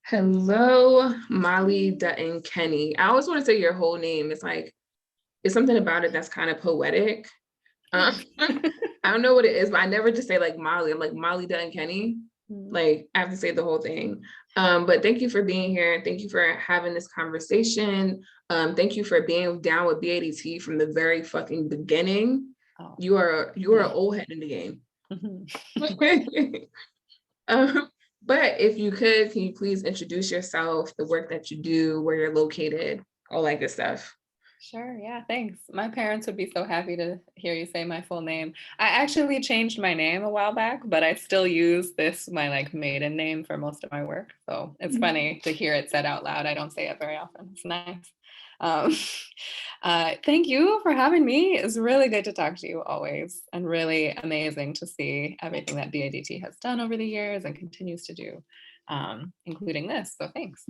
Hello, Molly Dutton-Kenny. I always want to say your whole name. It's something about it that's kind of poetic. I don't know what it is, but I never just say like Molly. I'm like Molly Dutton-Kenny. Like I have to say the whole thing. But thank you for being here. Thank you for having this conversation. Thank you for being down with BADT from the very fucking beginning. Oh. You are an old head in the game. But if you could, can you please introduce yourself, the work that you do, where you're located, all that good stuff? Sure. Yeah. Thanks. My parents would be so happy to hear you say my full name. I actually changed my name a while back, but I still use my maiden name for most of my work. So it's funny to hear it said out loud. I don't say it very often. It's nice. Um, thank you for having me. It's really good to talk to you always, and really amazing to see everything that BADT has done over the years and continues to do, including this. So thanks.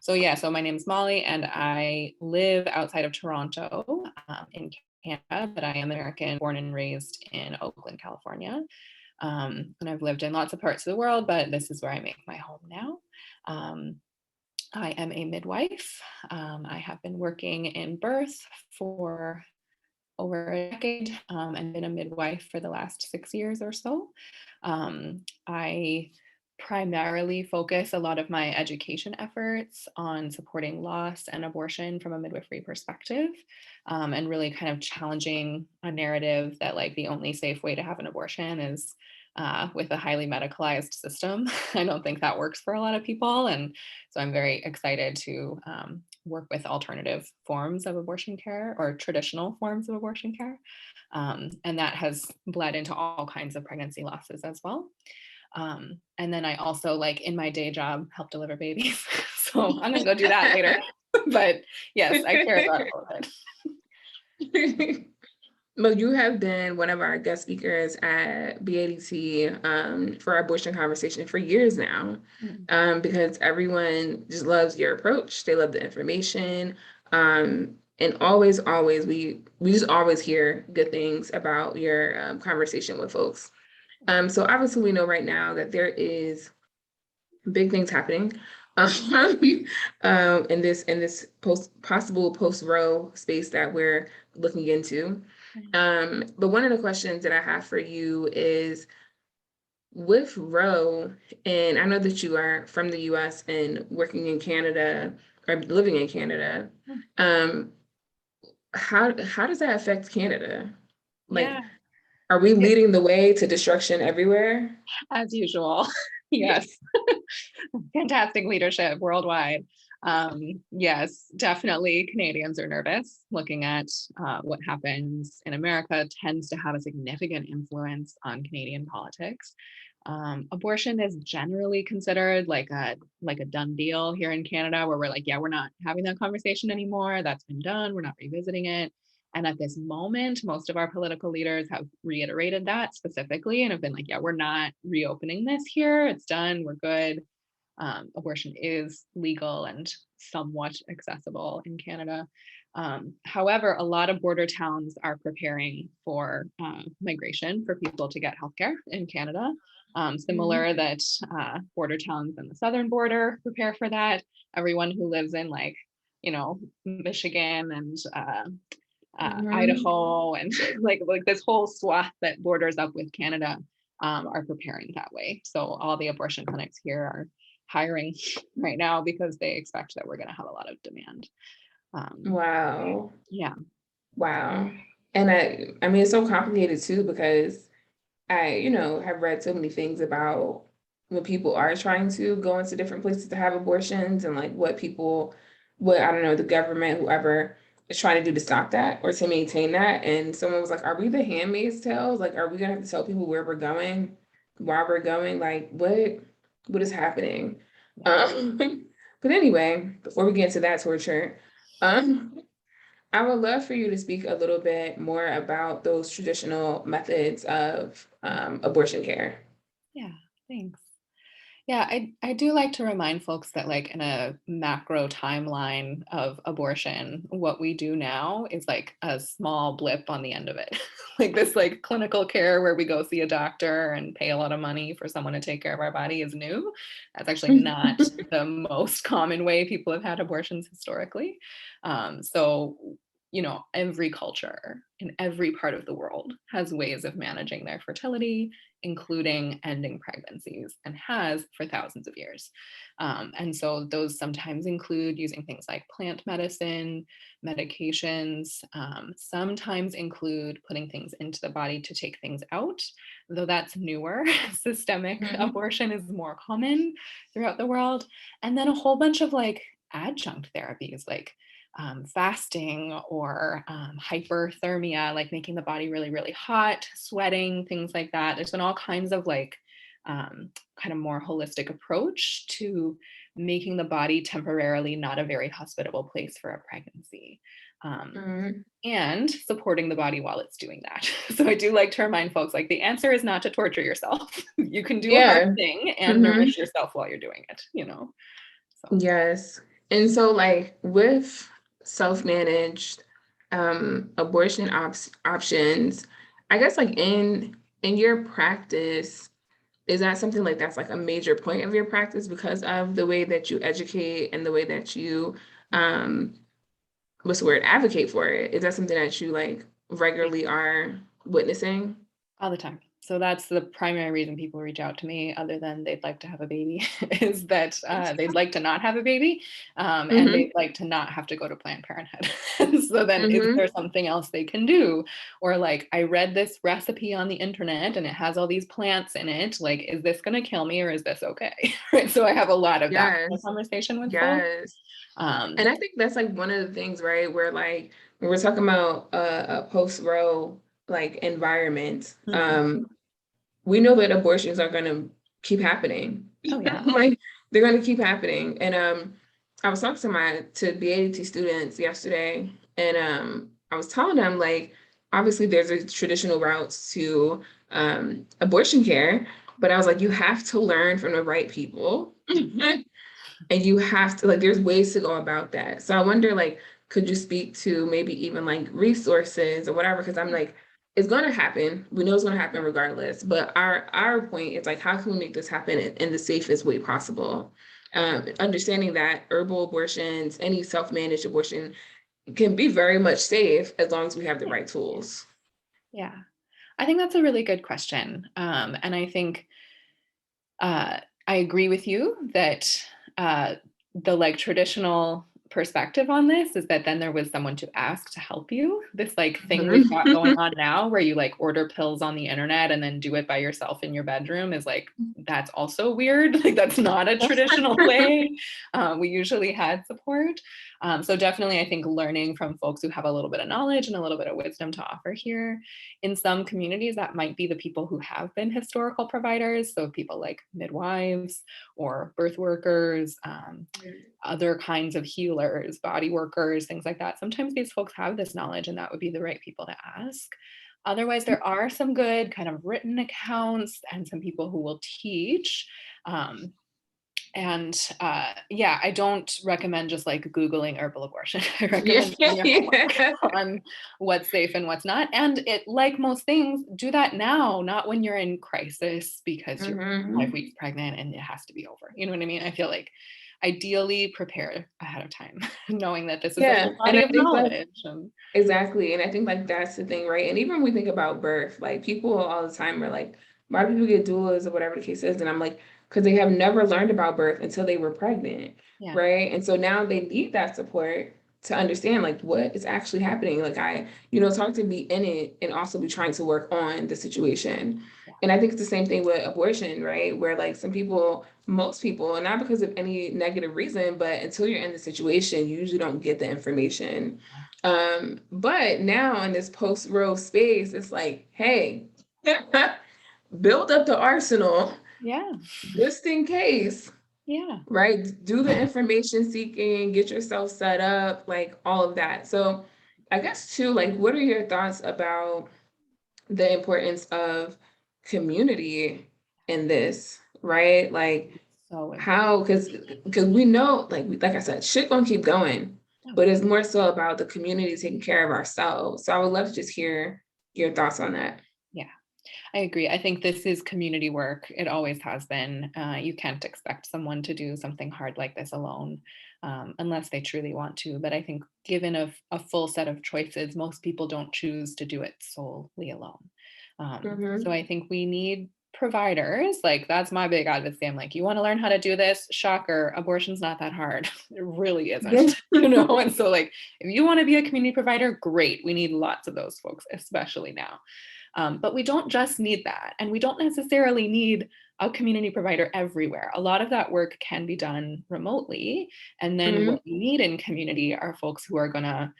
So my name is Molly, and I live outside of Toronto in Canada, but I am American, born and raised in Oakland, California. And I've lived in lots of parts of the world, but this is where I make my home now. I am a midwife. I have been working in birth for over a decade and been a midwife for the last 6 years or so. I primarily focus a lot of my education efforts on supporting loss and abortion from a midwifery perspective, and really kind of challenging a narrative that like the only safe way to have an abortion is with a highly medicalized system. I don't think that works for a lot of people. And so I'm very excited to work with alternative forms of abortion care or traditional forms of abortion care. And that has bled into all kinds of pregnancy losses as well. And then I also, like in my day job, help deliver babies. So I'm gonna go do that later. But yes, I care about all of it. Well, you have been one of our guest speakers at BADT for our abortion conversation for years now, because everyone just loves your approach. They love the information. And always, we just always hear good things about your conversation with folks. So obviously we know right now that there is big things happening in this possible post-Roe space that we're looking into. But one of the questions that I have for you is with Roe, and I know that you are from the US and working in Canada or living in Canada. How does that affect Canada? Like, Yeah. Are we leading the way to destruction everywhere? As usual. Yes. Fantastic leadership worldwide. Yes, definitely Canadians are nervous. Looking at what happens in America tends to have a significant influence on Canadian politics. Abortion is generally considered like a done deal here in Canada, where we're like, yeah, we're not having that conversation anymore. That's been done. We're not revisiting it. And at this moment, most of our political leaders have reiterated that specifically and have been like, yeah, we're not reopening this here. It's done. We're good. Abortion is legal and somewhat accessible in Canada. However, a lot of border towns are preparing for migration for people to get healthcare in Canada. Similar that border towns in the southern border prepare for that. Everyone who lives in Michigan and Idaho and like this whole swath that borders up with Canada are preparing that way. So all the abortion clinics here are hiring right now because they expect that we're going to have a lot of demand. Wow. Yeah. Wow. And I mean, it's so complicated too, because I, have read so many things about when people are trying to go into different places to have abortions and like what I don't know, the government, whoever is trying to do to stop that or to maintain that. And someone was like, are we the handmaid's tales? Like, are we gonna have to tell people where we're going, why we're going? Like, what is happening? But anyway, before we get into that torture, I would love for you to speak a little bit more about those traditional methods of abortion care. Yeah, thanks. Yeah, I do like to remind folks that like in a macro timeline of abortion, what we do now is like a small blip on the end of it. Like this like clinical care where we go see a doctor and pay a lot of money for someone to take care of our body is new. That's actually not the most common way people have had abortions historically. So every culture in every part of the world has ways of managing their fertility, including ending pregnancies, and has for thousands of years. And so those sometimes include using things like plant medicine, medications, sometimes include putting things into the body to take things out, though that's newer. Systemic Mhm. abortion is more common throughout the world. And then a whole bunch of like adjunct therapies, like fasting or hyperthermia, like making the body really, really hot, sweating, things like that. There's been all kinds of like kind of more holistic approach to making the body temporarily not a very hospitable place for a pregnancy. Mhm. And supporting the body while it's doing that. So I do like to remind folks like the answer is not to torture yourself. You can do a hard Yeah. thing and Mhm. nourish yourself while you're doing it. So Yes. And so like with self-managed abortion options, I guess like in your practice, is that something like that's like a major point of your practice because of the way that you educate and the way that you um what's the word, advocate for it? Is that something that you like regularly are witnessing? all the time. So that's the primary reason people reach out to me, other than they'd like to have a baby, is that they'd like to not have a baby, and Mm-hmm. they'd like to not have to go to Planned Parenthood. So then, is Mm-hmm. there something else they can do? Or like, I read this recipe on the internet and it has all these plants in it. Like, is this going to kill me or is this okay? Right. So I have a lot of that kind of Yes. conversation with folks. Yes. Um, And I think that's like one of the things, right? Where like when we're talking about a post-Roe like environment, mhm. we know that abortions are gonna keep happening. Oh yeah. Like they're gonna keep happening. And I was talking to my BAT students yesterday, and I was telling them like obviously there's a traditional routes to abortion care, but I was like, you have to learn from the right people. And you have to like there's ways to go about that. So I wonder like could you speak to maybe even like resources or whatever, because I'm like it's going to happen, we know it's going to happen regardless, but our point is like how can we make this happen in the safest way possible, understanding that herbal abortions, any self-managed abortion can be very much safe as long as we have the Yeah. right tools. Yeah. I think that's a really good question. And I think I agree with you that the like traditional perspective on this is that then there was someone to ask to help you. This like thing we've got going on now where you like order pills on the internet and then do it by yourself in your bedroom is like, that's also weird. Like that's not a traditional way. We usually had support. So definitely I think learning from folks who have a little bit of knowledge and a little bit of wisdom to offer here. In some communities, that might be the people who have been historical providers. So people like midwives or birth workers, other kinds of healers, body workers, things like that. Sometimes these folks have this knowledge and that would be the right people to ask. Otherwise, there are some good kind of written accounts and some people who will teach. Um, yeah, I don't recommend just like Googling herbal abortion. I Yeah. recommend doing your homework Yeah. on what's safe and what's not. And it, like most things, do that now, not when you're in crisis because you're 5 weeks pregnant and it has to be over. You know what I mean? I feel like ideally prepare ahead of time, knowing that this is a Yeah, full and body I of think that knowledge. And exactly. And I think like that's the thing, right? And even when we think about birth, like people all the time are like, why do people get doulas or whatever the case is? And I'm like, because they have never learned about birth until they were pregnant, yeah, right? And so now they need that support to understand like what is actually happening. Like it's hard to be in it and also be trying to work on the situation. yeah, And I think it's the same thing with abortion, right? Where like some people, most people, and not because of any negative reason, but until you're in the situation, you usually don't get the information. But now in this post-Roe space, it's like, hey, build up the arsenal yeah, just in case, yeah. right? Do the information seeking, get yourself set up, like all of that. So I guess too, like, what are your thoughts about the importance of community in this, right? Like, So How, because we know, like I said, shit gonna keep going, but it's more so about the community taking care of ourselves. So I would love to just hear your thoughts on that. yeah, I agree. I think this is community work. It always has been. You can't expect someone to do something hard like this alone, unless they truly want to. But I think given a full set of choices, most people don't choose to do it solely alone. So Mm-hmm. I think we need providers. Like that's my big advocacy. I'm like, you want to learn how to do this? Shocker, abortion's not that hard. It really isn't, And so like, if you want to be a community provider, great. We need lots of those folks, especially now. But we don't just need that. And we don't necessarily need a community provider everywhere. A lot of that work can be done remotely. And then Mm-hmm. what you need in community are folks who are going to,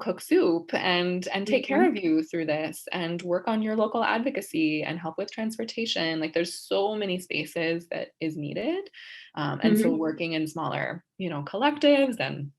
cook soup and take care Mm-hmm. of you through this and work on your local advocacy and help with transportation. Like there's so many spaces that is needed. And so Mm-hmm. working in smaller, collectives and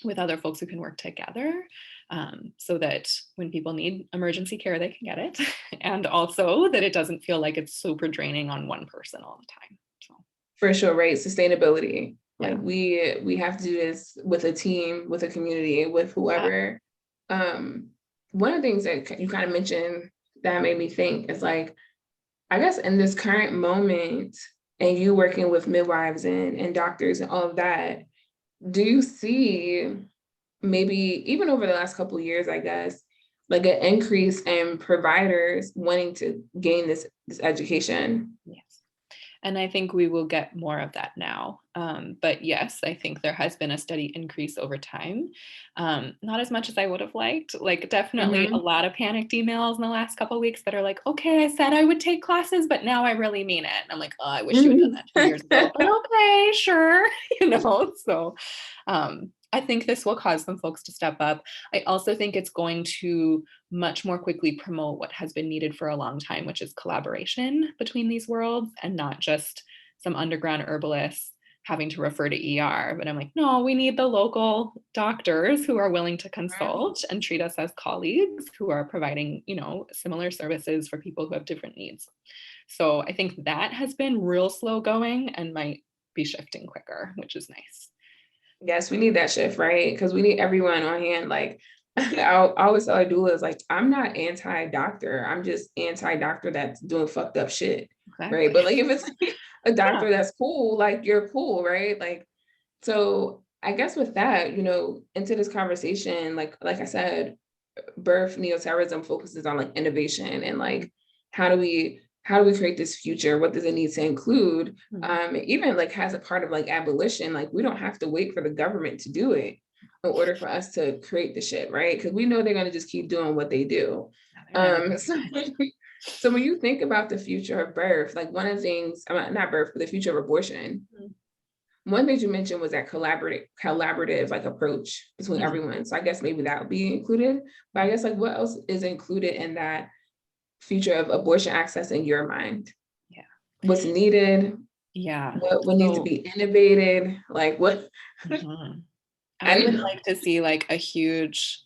with other folks who can work together, so that when people need emergency care, they can get it. And also that it doesn't feel like it's super draining on one person all the time. So, For sure, right? Sustainability. yeah. Like we have to do this with a team, with a community, with Yeah. whoever. Um, One of the things that you kind of mentioned that made me think is like, I guess in this current moment, and you working with midwives and doctors and all of that, do you see maybe even over the last couple of years, I guess, like an increase in providers wanting to gain this education? Yes. And I think we will get more of that now. But yes, I think there has been a steady increase over time. Not as much as I would have liked. Like, definitely a Mm-hmm. lot of panicked emails in the last couple of weeks that are like, okay, I said I would take classes, but now I really mean it. And I'm like, oh, I wish you had done that 2 years ago, but okay, sure. So I think this will cause some folks to step up. I also think it's going to much more quickly promote what has been needed for a long time, which is collaboration between these worlds and not just some underground herbalists having to refer to ER. But I'm like, no, we need the local doctors who are willing to consult and treat us as colleagues who are providing, similar services for people who have different needs. So I think that has been real slow going and might be shifting quicker, which is nice. Yes, we need that shift, right? Because we need everyone on hand. Like I always tell our doulas, like, I'm not anti-doctor. I'm just anti-doctor that's doing fucked up shit. Right. Exactly. But like if it's like a Yeah. doctor that's cool, like you're cool, right? Like, so I guess with that, into this conversation, like I said, birth neoterrorism focuses on like innovation and like how do we create this future? What does it need to include? Mhm. Even like has a part of like abolition, like we don't have to wait for the government to do it in order for us to create the shit, right? Because we know they're going to just keep doing what they do. Yeah, they're never gonna So, so when you think about the future of birth, like one of the things, not birth, but the future of abortion, Mhm. one thing you mentioned was that collaborative like approach between Mhm. everyone. So I guess maybe that would be included. But I Mhm. guess like what else is included in that future of abortion access in your mind? Yeah. What's needed? Yeah. What needs to So be innovated? Like what? mhm. I I would didn't like to see like a huge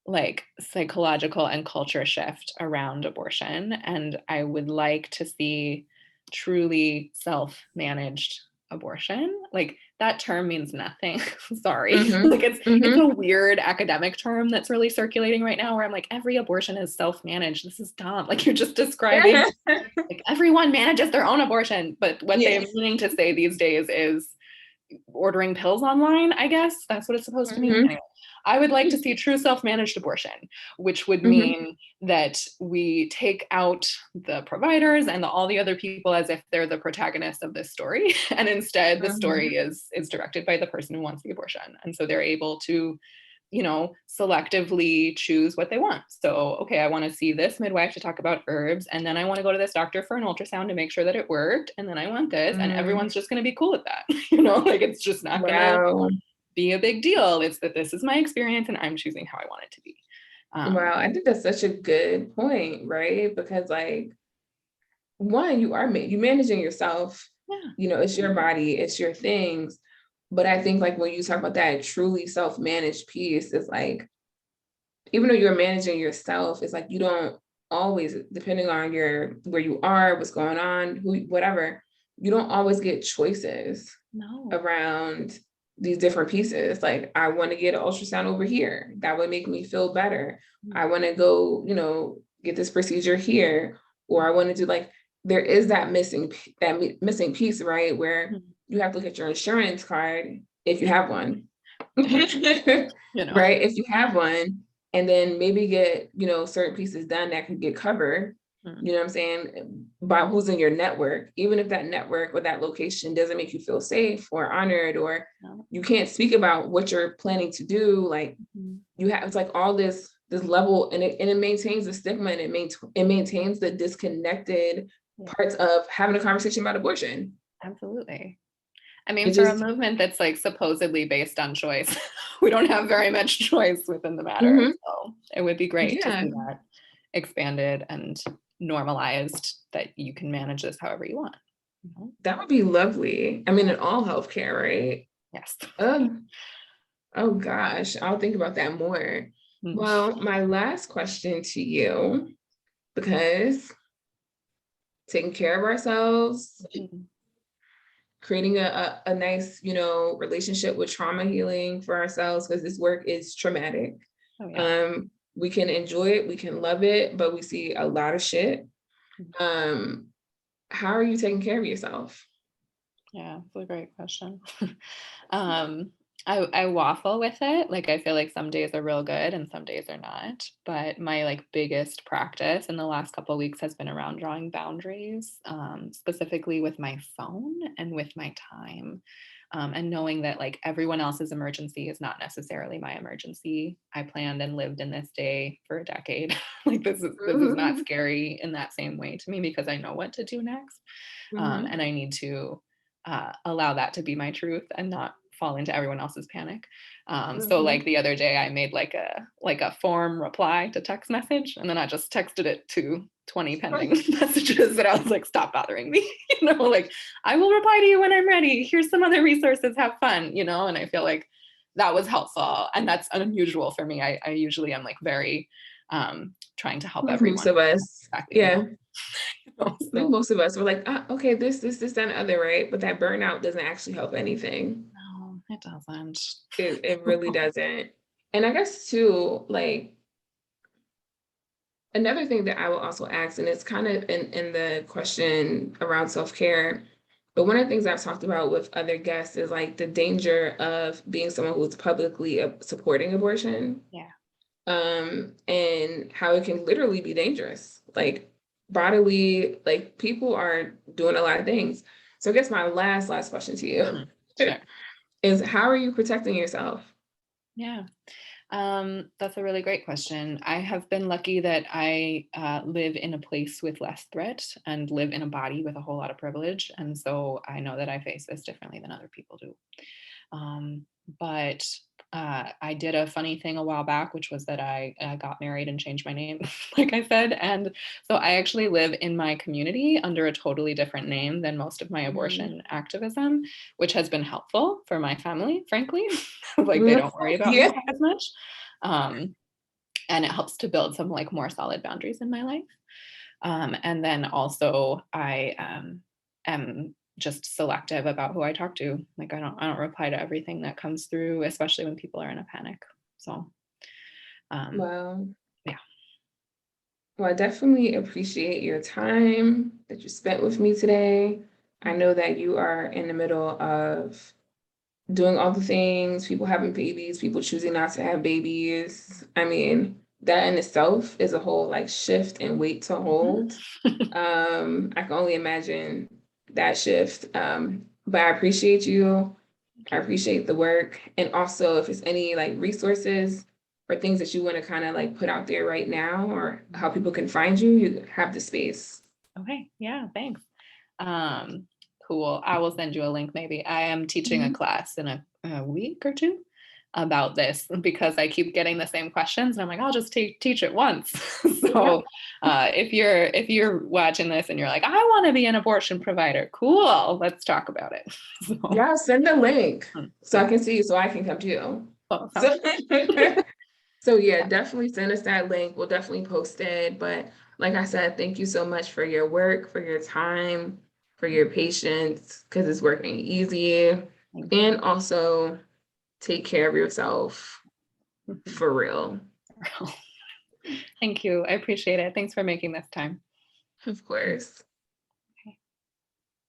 like psychological and culture shift around abortion. And I would like to see truly self-managed abortion. Like that term means nothing. Sorry. know. Like it's Hmm. a weird academic term that's really circulating right now where I'm like, every abortion is self-managed. This is dumb. Like you're just describing Hmm. like everyone manages their own abortion. But what they're Yes. meaning to say these days is ordering pills online, I guess. That's what it's supposed to mean. Hmm. Anyway, I would like to see true self-managed abortion, which would Hmm. mean that we take out the providers and all the other people as if they're the protagonists of this story. And instead the Hmm. story is directed by the person who wants the abortion. And so they're able to selectively choose what they want. So, okay, I want to see this midwife to talk about herbs, and then I want to go to this doctor for an ultrasound to make sure that it worked, and then I want this, and everyone's just going to be cool with that. Like it's just not going to Wow. be a big deal. It's that this is my experience, and I'm choosing how I want it to be. Wow. I think that's such a good point, right? Because like one, you managing yourself, Yeah. it's your body, it's your things. But I think like when you talk about that truly self-managed piece, it's like, even though you're managing yourself, it's like you don't always, depending on where you are, what's going on, who, whatever, you don't always get choices No. around these different pieces. Like, I want to get an ultrasound over here. That would make me feel better. I want to go, get this procedure here, or I want to do like, there is that missing piece, right? Where you have to look at your insurance card if you have one, right? If you have one, and then maybe get, certain pieces done that can get covered. You know what I'm saying? By who's in your network, even if that network or that location doesn't make you feel safe or honored, or you can't speak about what you're planning to do. Like, you have, it's like all this level, and it maintains the stigma, and it maintains the disconnected parts of having a conversation about abortion. Absolutely. I mean, for a movement that's like supposedly based on choice, we don't have very much choice within the matter. So it would be great to see that expanded and normalized, that you can manage this however you want. That would be lovely. I mean, in all healthcare, right? Yes. Oh gosh, I'll think about that more. Well, my last question to you, because taking care of ourselves, creating a nice, relationship with trauma healing for ourselves, because this work is traumatic. We can enjoy it, we can love it, but we see a lot of shit. How are you taking care of yourself? Yeah, that's a great question. I waffle with it. Like, I feel like some days are real good and some days are not. But my like biggest practice in the last couple of weeks has been around drawing boundaries, specifically with my phone and with my time. And knowing that like everyone else's emergency is not necessarily my emergency. I planned and lived in this day for a decade. Like, this is not scary in that same way to me, because I know what to do next. And I need to allow that to be my truth and not fall into everyone else's panic. So like the other day I made like a form reply to text message, and then I just texted it to 20 pending messages that I was like, stop bothering me, like, I will reply to you when I'm ready. Here's some other resources, have fun, and I feel like that was helpful, and that's unusual for me. I usually am like very trying to help everyone. Most of us, yeah. So. Like most of us, we're like, okay, this, that, and other, right? But that burnout doesn't actually help anything. No, it doesn't. It really doesn't. And I guess too, like, another thing that I will also ask, and it's kind of in the question around self-care, but one of the things I've talked about with other guests is like the danger of being someone who's publicly supporting abortion. Yeah. And how it can literally be dangerous. Like, bodily, like, people are doing a lot of things. So I guess my last question to you is, how are you protecting yourself? Yeah. That's a really great question. I have been lucky that I live in a place with less threat and live in a body with a whole lot of privilege. And so I know that I face this differently than other people do. But I did a funny thing a while back, which was that I got married and changed my name, like I said. And so I actually live in my community under a totally different name than most of my abortion activism, which has been helpful for my family, frankly. Like, they don't worry about me as much. And it helps to build some like more solid boundaries in my life. And then also I am just selective about who I talk to. Like, I don't reply to everything that comes through, especially when people are in a panic. So, Well, yeah. Well, I definitely appreciate your time that you spent with me today. I know that you are in the middle of doing all the things, people having babies, people choosing not to have babies. I mean, that in itself is a whole like shift and weight to hold. I can only imagine that shift. But I appreciate you. I appreciate the work. And also, if it's any like resources or things that you want to kind of like put out there right now, or how people can find you, you have the space. Okay. Yeah. Thanks. Cool. I will send you a link maybe. I am teaching a class in a week or two about this, because I keep getting the same questions, and I'm like, I'll just teach it once. So if you're watching this and you're like, I want to be an abortion provider, cool, let's talk about it. So, yeah, send the link so I can see you, so I can come too. So yeah, definitely send us that link. We'll definitely post it. But like I said, thank you so much for your work, for your time, for your patience, because it's working easy. Thank you. And also take care of yourself for real. Thank you. I appreciate it. Thanks for making this time. Of course.